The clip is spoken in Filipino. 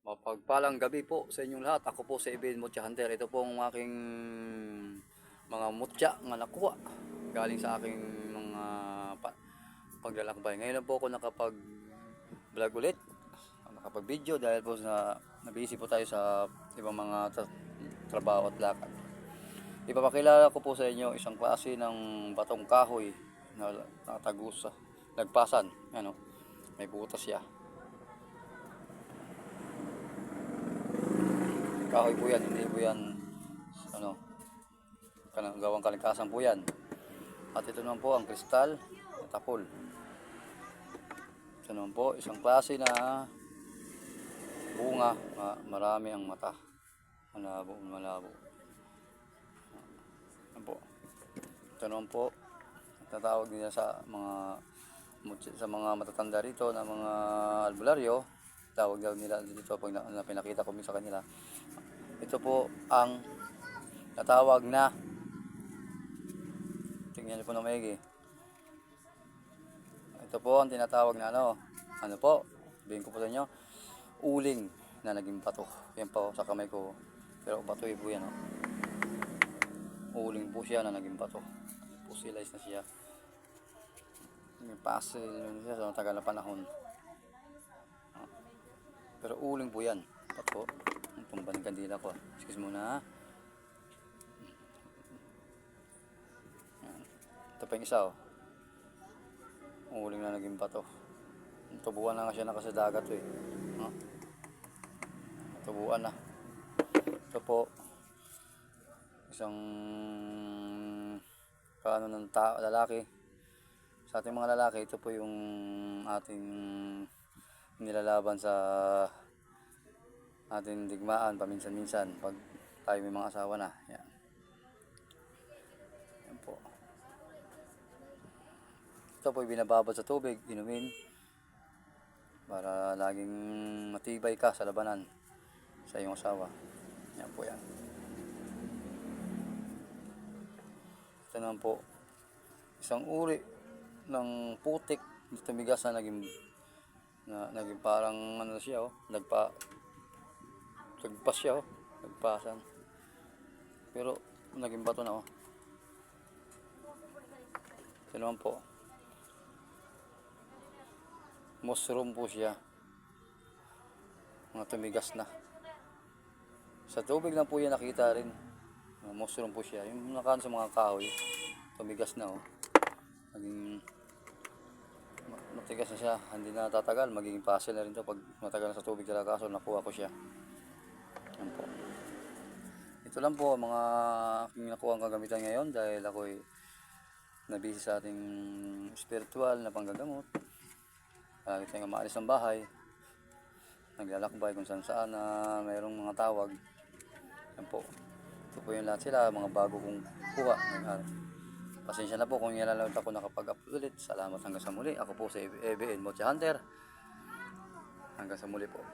Mapagpalang gabi po sa inyong lahat. Ako po si Ibin Mutya Hunter. Ito po ang aking mga mutya nga nakuha galing sa aking mga paglalakbay. Ngayon na po ako nakapag-vlog ulit, nakapag-video dahil po nabisi po tayo sa ibang mga trabaho at lakad. Ipapakilala ko po sa inyo isang klase ng batong kahoy na nakatago sa lagpasan. Ano, may butas siya. Kahoy po yan, hindi po yan gawang kalikasan po yan. At ito naman po ang kristal at tapol. Ito naman po isang klase na bunga, marami ang mata, malabo. Ito po, ito naman po tatawag nila sa mga matatanda rito na mga albularyo. Tawag daw nila dito pag pinakita ko sa kanila. Ito po ang natawag na, tingnan niyo po na maigi. Ito po ang tinatawag na ano po, sabihin ko po sa inyo, uling na naging bato. Yan po sa kamay ko, pero bato po yan. Uling po siya na naging bato. Fossilize na siya. May fossil siya sa matagal na panahon. Pero uling po yan. Bato. Pambaling kandila ko. Excuse muna. Ito pa yung isa uling na naging bato. Tubuan na nga siya na kasi dagat Tubuan na. Ito po isang ng lalaki. Sa ating mga lalaki, ito po yung ating nilalaban sa ating digmaan paminsan-minsan pag tayo may mga asawa na. Yan. Yan po. Ito po binababad sa tubig, inumin para laging matibay ka sa labanan sa iyong asawa. Yan po yan. Ito naman po isang uri ng putik na tumigas na naging parang siya nagpas siya nagpasan, pero naging bato na Ito naman po mushroom po siya, mga tumigas na sa tubig lang po yan, nakita rin mushroom po siya, yung nakaan sa mga kahoy, tumigas na naging matigas na siya, hindi na tatagal, magiging puzzle na rin to pag matagal na sa tubig talaga. So nakuha ko siya. Yan po. Ito lang po mga aking nakuha ang kagamitan ngayon dahil ako'y nabisi sa ating spiritual na panggagamot. Lagi tayong maalis ng bahay, naglalakbay kung saan na mayroong mga tawag. Yan po. Ito po yung lahat sila, mga bago kong kuha. Pasensya na po kung ilalawit ako nakapag-upload ulit. Salamat hanggang sa muli. Ako po si Ibin Mutya Hunter. Hanggang sa muli po.